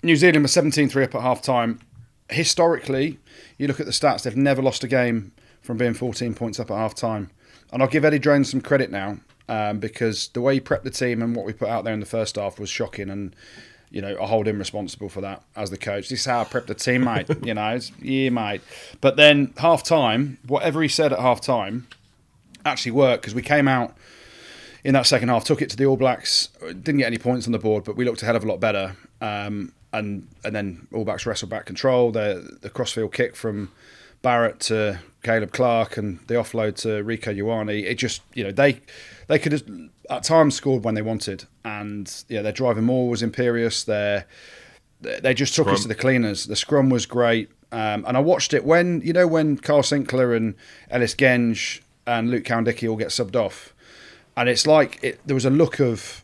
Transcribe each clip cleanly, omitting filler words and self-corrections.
New Zealand were 17-3 up at half-time. Historically, you look at the stats, they've never lost a game from being 14 points up at half-time. And I'll give Eddie Jones some credit now, because the way he prepped the team and what we put out there in the first half was shocking, and I hold him responsible for that as the coach. This is how I prepped the team, mate. Mate. But then half-time, whatever he said at half-time actually worked, because we came out in that second half, took it to the All Blacks, didn't get any points on the board, but we looked a hell of a lot better. And then All Blacks wrestled back control. The crossfield kick from Barrett to Caleb Clark and the offload to Rico Ioane. It just, they could have at times scored when they wanted. And their driving maul was imperious. They just took us to the cleaners. The scrum was great. And I watched it when Carl Sinclair and Ellis Genge and Luke Cowan-Dickey all get subbed off. And it's like there was a look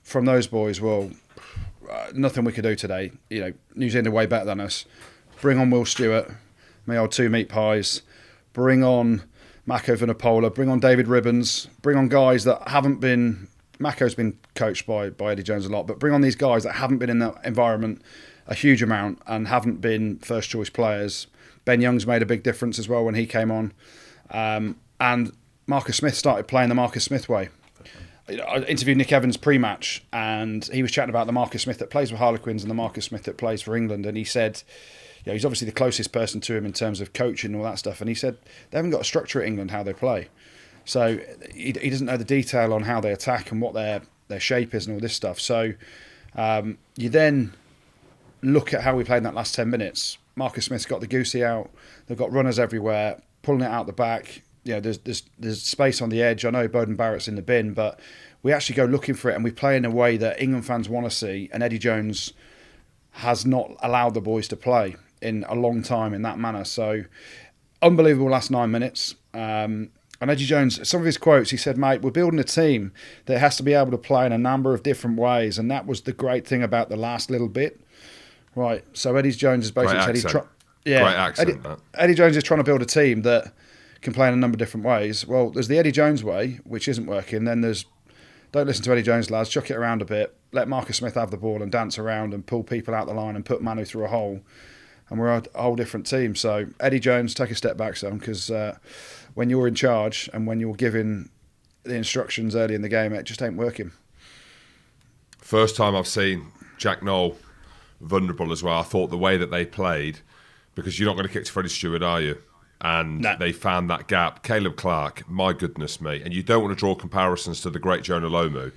from those boys, well, nothing we could do today. New Zealand are way better than us. Bring on Will Stewart, my old two meat pies. Bring on Mako Vunipola. Bring on David Ribbons. Bring on guys that haven't been... Mako's been coached by Eddie Jones a lot, but bring on these guys that haven't been in that environment a huge amount and haven't been first choice players. Ben Young's made a big difference as well when he came on. And Marcus Smith started playing the Marcus Smith way. I interviewed Nick Evans pre-match, and he was chatting about the Marcus Smith that plays for Harlequins and the Marcus Smith that plays for England, and he said, he's obviously the closest person to him in terms of coaching and all that stuff, and he said they haven't got a structure at England how they play, so he doesn't know the detail on how they attack and what their shape is and all this stuff. So you then look at how we played in that last 10 minutes. Marcus Smith's got the goosey out, they've got runners everywhere, pulling it out the back. There's space on the edge. I know Bowden Barrett's in the bin, but we actually go looking for it, and we play in a way that England fans want to see, and Eddie Jones has not allowed the boys to play in a long time in that manner. So, unbelievable last 9 minutes. And Eddie Jones, some of his quotes, he said, mate, we're building a team that has to be able to play in a number of different ways, and that was the great thing about the last little bit. Right, so Eddie Jones is basically said great accent. Eddie Jones is trying to build a team that can play in a number of different ways. Well, there's the Eddie Jones way, which isn't working. Then there's, don't listen to Eddie Jones, lads. Chuck it around a bit. Let Marcus Smith have the ball and dance around and pull people out the line and put Manu through a hole. And we're a whole different team. So Eddie Jones, take a step back, son, because when you're in charge and when you're giving the instructions early in the game, it just ain't working. First time I've seen Jack Noel vulnerable as well. I thought the way that they played, because you're not going to kick to Freddie Stewart, are you? And they found that gap. Caleb Clark, my goodness me. And you don't want to draw comparisons to the great Jonah Lomu.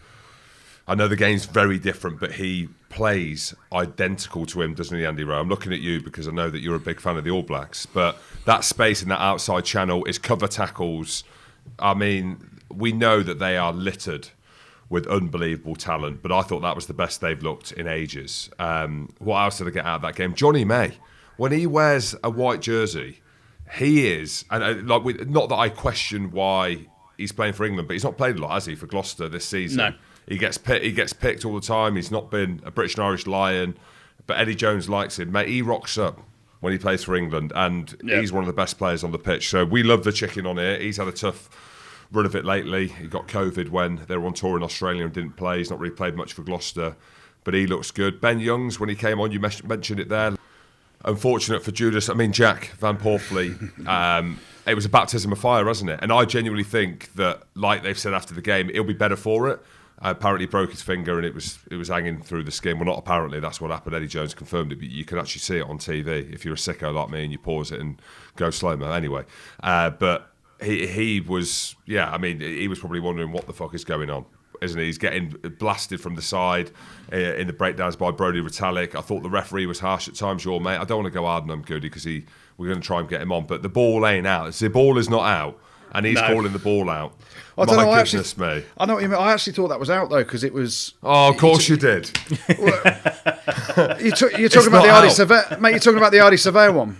I know the game's very different, but he plays identical to him, doesn't he, Andy Rowe? I'm looking at you because I know that you're a big fan of the All Blacks. But that space in that outside channel is cover tackles. I mean, we know that they are littered with unbelievable talent, but I thought that was the best they've looked in ages. What else did I get out of that game? Johnny May, when he wears a white jersey, he is, and not that I question why he's playing for England, but he's not played a lot, has he, for Gloucester this season? No. He gets picked all the time. He's not been a British and Irish Lion, but Eddie Jones likes him. Mate, he rocks up when he plays for England, and he's one of the best players on the pitch. So we love the chicken on here. He's had a tough run of it lately. He got COVID when they were on tour in Australia and didn't play. He's not really played much for Gloucester, but he looks good. Ben Youngs, when he came on, you mentioned it there. Unfortunate for Judas. I mean, Jack Van Porthley. It was a baptism of fire, wasn't it? And I genuinely think that, like they've said after the game, he'll be better for it. Apparently he broke his finger and it was hanging through the skin. Well, not apparently, that's what happened. Eddie Jones confirmed it, but you can actually see it on TV if you're a sicko like me and you pause it and go slow-mo anyway. But he was, I mean, he was probably wondering what the fuck is going on, isn't he? He's getting blasted from the side in the breakdowns by Brodie Retallick. I thought the referee was harsh at times, your mate. I don't want to go hard on him, Goody, because we're going to try and get him on. But the ball ain't out. The ball is not out, and he's calling the ball out. I don't know. Goodness me. I know what you mean. I actually thought that was out though, because it was. Oh, of course you did. You're talking about the Ardy Surveyor, mate. You're talking about the Ardy Surveyor one.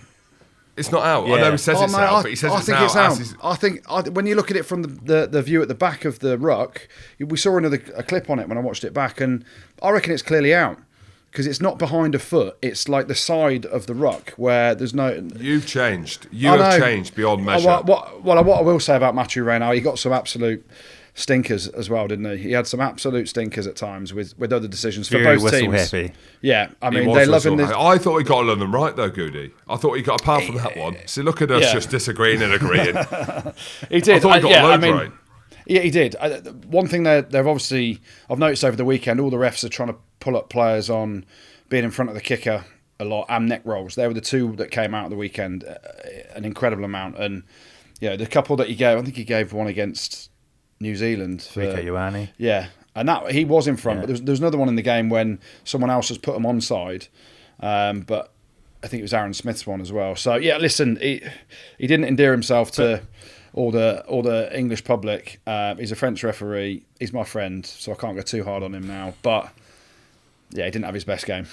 It's not out. Yeah. I know he says it's out, but he says it's out. I think when you look at it from the view at the back of the ruck, we saw a clip on it when I watched it back, and I reckon it's clearly out. Because it's not behind a foot, it's like the side of the ruck where there's no. You've changed. You have changed beyond measure. What I will say about Mathieu Reynal, he got some absolute stinkers as well, didn't he? He had some absolute stinkers at times with other decisions for Very both teams. whistle-happy. Yeah, I mean, they're loving this. I thought he got all of them right, though, Goody. I thought he got, apart from that one. See, look at us just disagreeing and agreeing. He did. I thought he got loads right. Yeah, he did. One thing they've obviously, I've noticed over the weekend, all the refs are trying to pull up players on being in front of the kicker a lot and neck rolls. They were the two that came out of the weekend, an incredible amount. And the couple that he gave, I think he gave one against New Zealand. Rico Ioane. Yeah, and that he was in front, but there was another one in the game when someone else has put him onside. But I think it was Aaron Smith's one as well. So yeah, listen, he didn't endear himself to all the English public. He's a French referee. He's my friend, so I can't go too hard on him now. But yeah, he didn't have his best game.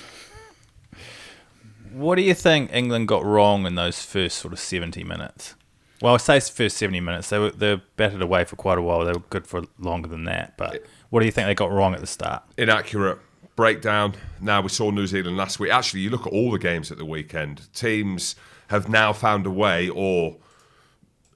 What do you think England got wrong in those first sort of 70 minutes? Well, I say first 70 minutes. They batted away for quite a while. They were good for longer than that. But what do you think they got wrong at the start? Inaccurate breakdown. Now, we saw New Zealand last week. Actually, you look at all the games at the weekend. Teams have now found a way, or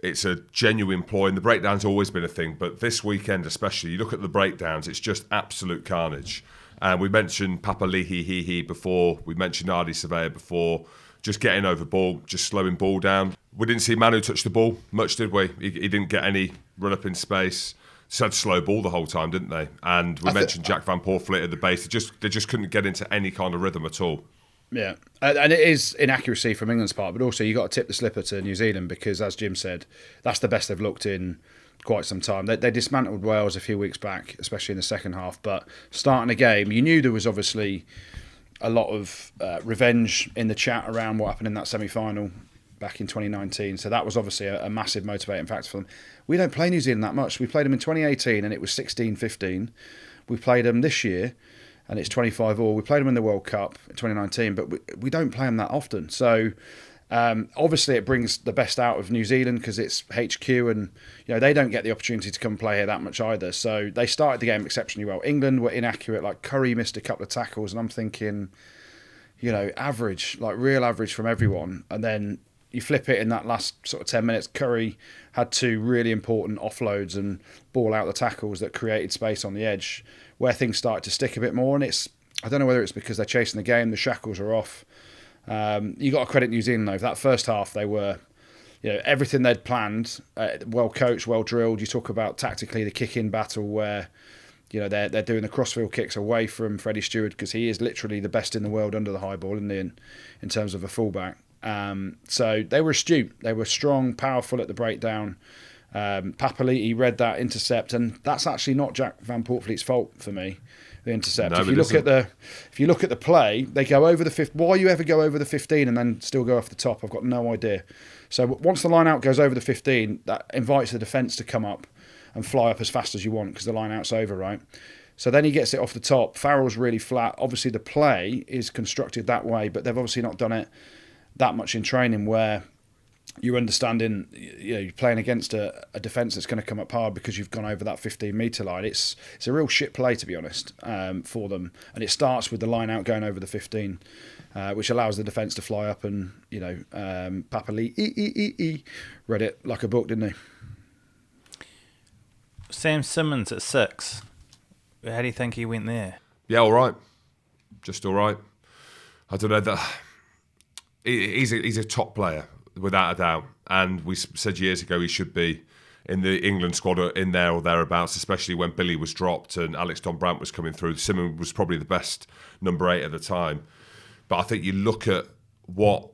it's a genuine ploy, and the breakdown's always been a thing. But this weekend especially, you look at the breakdowns, it's just absolute carnage. And we mentioned Papa Lihi before. We mentioned Ardie Surveyor before. Just getting over ball, just slowing ball down. We didn't see Manu touch the ball much, did we? He didn't get any run up in space. Just had slow ball the whole time, didn't they? And we mentioned Jack Van Poortvliet at the base. They just couldn't get into any kind of rhythm at all. Yeah, and it is inaccuracy from England's part, but also you got to tip the slipper to New Zealand because, as Jim said, that's the best they've looked in quite some time. They dismantled Wales a few weeks back, especially in the second half. But starting a game, you knew there was obviously a lot of revenge in the chat around what happened in that semi-final back in 2019. So that was obviously a massive motivating factor for them. We don't play New Zealand that much. We played them in 2018 and it was 16-15. We played them this year and it's 25-all. We played them in the World Cup in 2019, but we don't play them that often. So obviously it brings the best out of New Zealand because it's HQ and they don't get the opportunity to come play here that much either. So they started the game exceptionally well. England were inaccurate. Like Curry missed a couple of tackles and I'm thinking, average, like real average from everyone. And then you flip it in that last sort of 10 minutes, Curry had two really important offloads and ball out the tackles that created space on the edge where things started to stick a bit more. And I don't know whether it's because they're chasing the game, the shackles are off. You got to credit New Zealand though. For that first half, they were, everything they'd planned, well coached, well drilled. You talk about tactically the kick-in battle where, they're doing the crossfield kicks away from Freddie Stewart because he is literally the best in the world under the high ball, isn't he, in terms of a fullback. So they were astute. They were strong, powerful at the breakdown. Papali, he read that intercept, and that's actually not Jack Van Poortvliet's fault for me. The intercept. No, if you look at the play, they go over the 15. Why you ever go over the 15 and then still go off the top? I've got no idea. So once the line out goes over the 15, that invites the defence to come up and fly up as fast as you want because the line out's over, right? So then he gets it off the top. Farrell's really flat. Obviously the play is constructed that way, but they've obviously not done it that much in training where you're understanding, you're playing against a defence that's going to come up hard because you've gone over that 15-metre line. It's a real shit play, to be honest, for them. And it starts with the line out going over the 15, which allows the defence to fly up and, Papa Lee read it like a book, didn't he? Sam Simmons at 6. How do you think he went there? Yeah, all right. Just all right. I don't know. He's a top player, without a doubt. And we said years ago he should be in the England squad or in there or thereabouts, especially when Billy was dropped and Alex Don Brandt was coming through. Simmons was probably the best number 8 at the time. But I think you look at what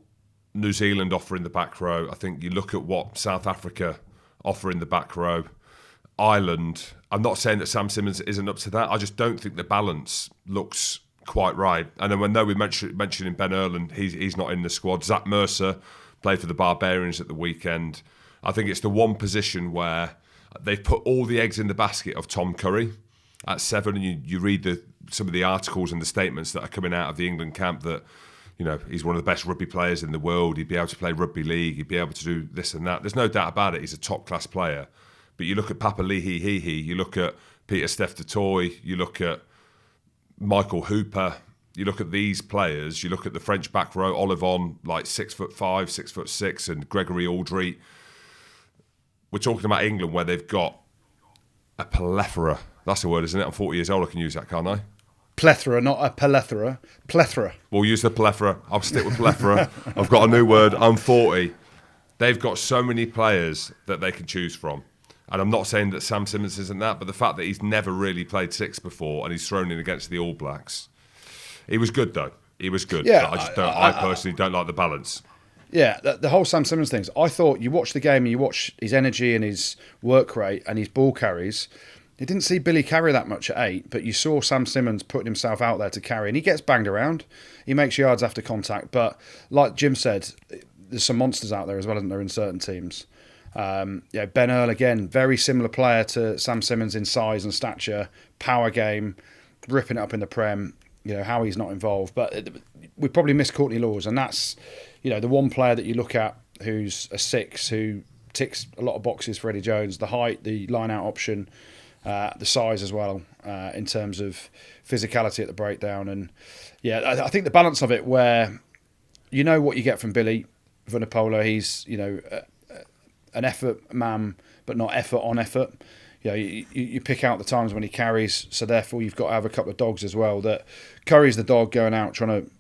New Zealand offer in the back row. I think you look at what South Africa offer in the back row. Ireland, I'm not saying that Sam Simmons isn't up to that. I just don't think the balance looks quite right. And then when we mentioning Ben Erland, he's not in the squad. Zach Mercer played for the Barbarians at the weekend. I think it's the one position where they've put all the eggs in the basket of Tom Curry at 7, and you read some of the articles and the statements that are coming out of the England camp that he's one of the best rugby players in the world. He'd be able to play rugby league. He'd be able to do this and that. There's no doubt about it. He's a top class player. But you look at Papa Lihi, you look at Peter Steph Toy, you look at Michael Hooper, you look at these players, you look at the French back row, Olivon, like 6'5", 6'6", and Gregory Aldry. We're talking about England where they've got A plethora. That's a word, isn't it? I'm 40 years old. I can use that, can't I? Plethora, not a plethora. Plethora. We'll use the plethora. I'll stick with plethora. I've got a new word. I'm 40. They've got so many players that they can choose from. And I'm not saying that Sam Simmonds isn't that, but the fact that he's never really played six before and he's thrown in against the All Blacks. He was good, though. He was good. Yeah, But I personally don't like the balance. Yeah, the whole Sam Simmonds things. I thought you watch the game and you watch his energy and his work rate and his ball carries. You didn't see Billy carry that much at 8, but you saw Sam Simmonds putting himself out there to carry, and he gets banged around. He makes yards after contact, but like Jim said, there's some monsters out there as well, isn't there, in certain teams. Ben Earl, again, very similar player to Sam Simmonds in size and stature, power game, ripping it up in the Prem. How he's not involved. But we probably missed Courtney Laws, and that's, the one player that you look at who's a 6, who ticks a lot of boxes for Eddie Jones, the height, the line-out option, the size as well, in terms of physicality at the breakdown. And, I think the balance of it where what you get from Billy Vunipola, he's, an effort man, but not effort on effort. You pick out the times when he carries, so therefore you've got to have a couple of dogs as well. That Curry's the dog going out trying to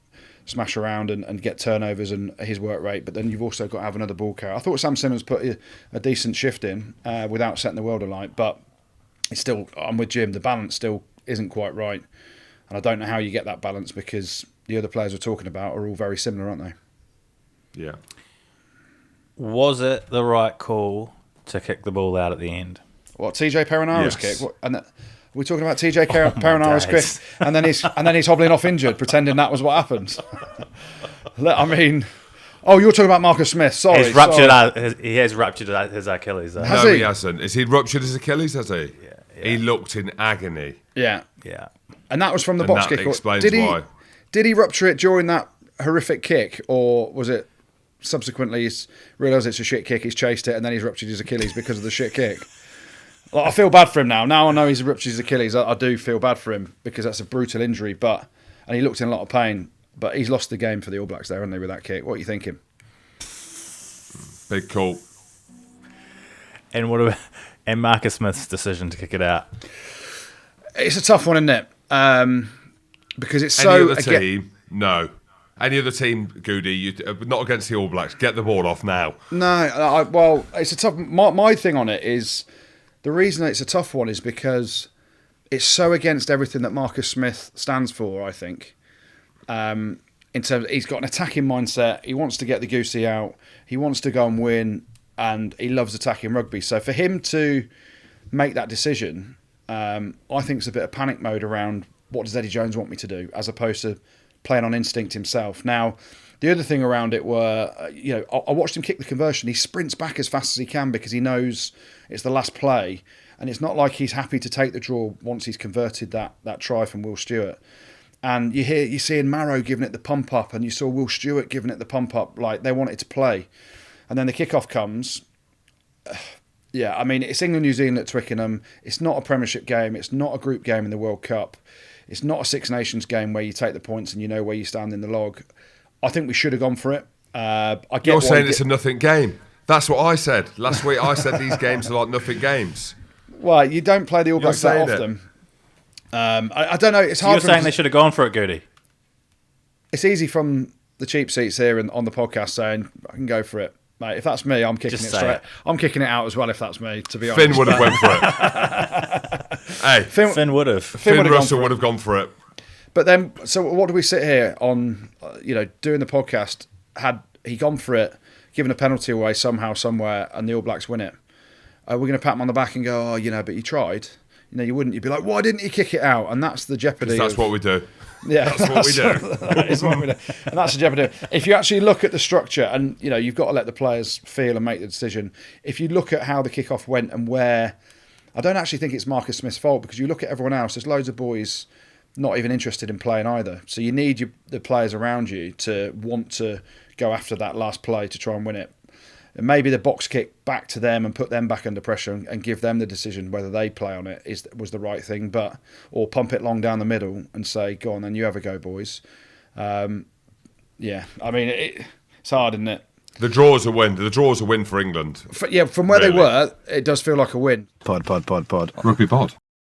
smash around and get turnovers and his work rate, but then you've also got to have another ball carrier. I thought Sam Simmonds put a decent shift in without setting the world alight, but it's still, I'm with Jim, the balance still isn't quite right. And I don't know how you get that balance because the other players we're talking about are all very similar, aren't they? Yeah. Was it the right call to kick the ball out at the end? What, TJ Perenara's Yes. kick? We're talking about TJ Perenara's kick, and then he's hobbling off injured, pretending that was what happened. I mean, you're talking about Marcus Smith. Sorry, He has ruptured his Achilles. Though. Has No, he? he hasn't. Has he ruptured his Achilles? Has he? Yeah. He looked in agony. Yeah, Yeah. and that was from the And box that kick. explains why. Did he rupture it during that horrific kick, or was it subsequently he's realised it's a shit kick, he's chased it, and then he's ruptured his Achilles because of the shit kick? I feel bad for him now. Now I know he's ruptured his Achilles. I do feel bad for him because that's a brutal injury. And he looked in a lot of pain. But he's lost the game for the All Blacks there, hasn't he, with that kick? What are you thinking? Big call. And Marcus Smith's decision to kick it out? It's a tough one, isn't it? Because it's Any so... other team? No. Any other team, Goody, not against the All Blacks. Get the ball off now. No, it's a tough... My thing on it is... The reason it's a tough one is because it's so against everything that Marcus Smith stands for, I think. In terms of, he's got an attacking mindset. He wants to get the goosey out. He wants to go and win. And he loves attacking rugby. So for him to make that decision, I think it's a bit of panic mode around what does Eddie Jones want me to do, as opposed to playing on instinct himself. Now, the other thing around it were, I watched him kick the conversion. He sprints back as fast as he can because he knows it's the last play. And it's not like he's happy to take the draw once he's converted that try from Will Stewart. And you're seeing Marrow giving it the pump up, and you saw Will Stewart giving it the pump up, like they wanted to play. And then the kickoff comes. It's England-New Zealand at Twickenham. It's not a Premiership game. It's not a group game in the World Cup. It's not a Six Nations game where you take the points and you know where you stand in the log. I think we should have gone for it. You're saying it's a nothing game. That's what I said. Last week I said these games are like nothing games. Well, you don't play the All Blacks that often. I don't know. It's hard. You're saying they should have gone for it, Goody? It's easy from the cheap seats here and on the podcast saying I can go for it. Mate, if that's me, I'm kicking it straight. I'm kicking it out as well if that's me, to be honest. Finn would have went for it. Hey, Finn would have. Finn Russell would have gone for it. But then, so what do we sit here on, doing the podcast, had he gone for it, given a penalty away somehow, somewhere, and the All Blacks win it, we're going to pat him on the back and go, but you tried. You wouldn't. You'd be like, why didn't you kick it out? And that's the jeopardy. That's what we do. Yeah, that's what we do. That is what we do. And that's the jeopardy. If you actually look at the structure, and you've got to let the players feel and make the decision. If you look at how the kickoff went and where, I don't actually think it's Marcus Smith's fault, because you look at everyone else. There's loads of boys not even interested in playing either. So you need the players around you to want to go after that last play to try and win it. And maybe the box kick back to them and put them back under pressure and give them the decision whether they play on it was the right thing, or pump it long down the middle and say, go on then, you have a go, boys. It's hard, isn't it? The draw's a win. The draw's a win for England. From where they were, it does feel like a win. Pod. Rugby pod.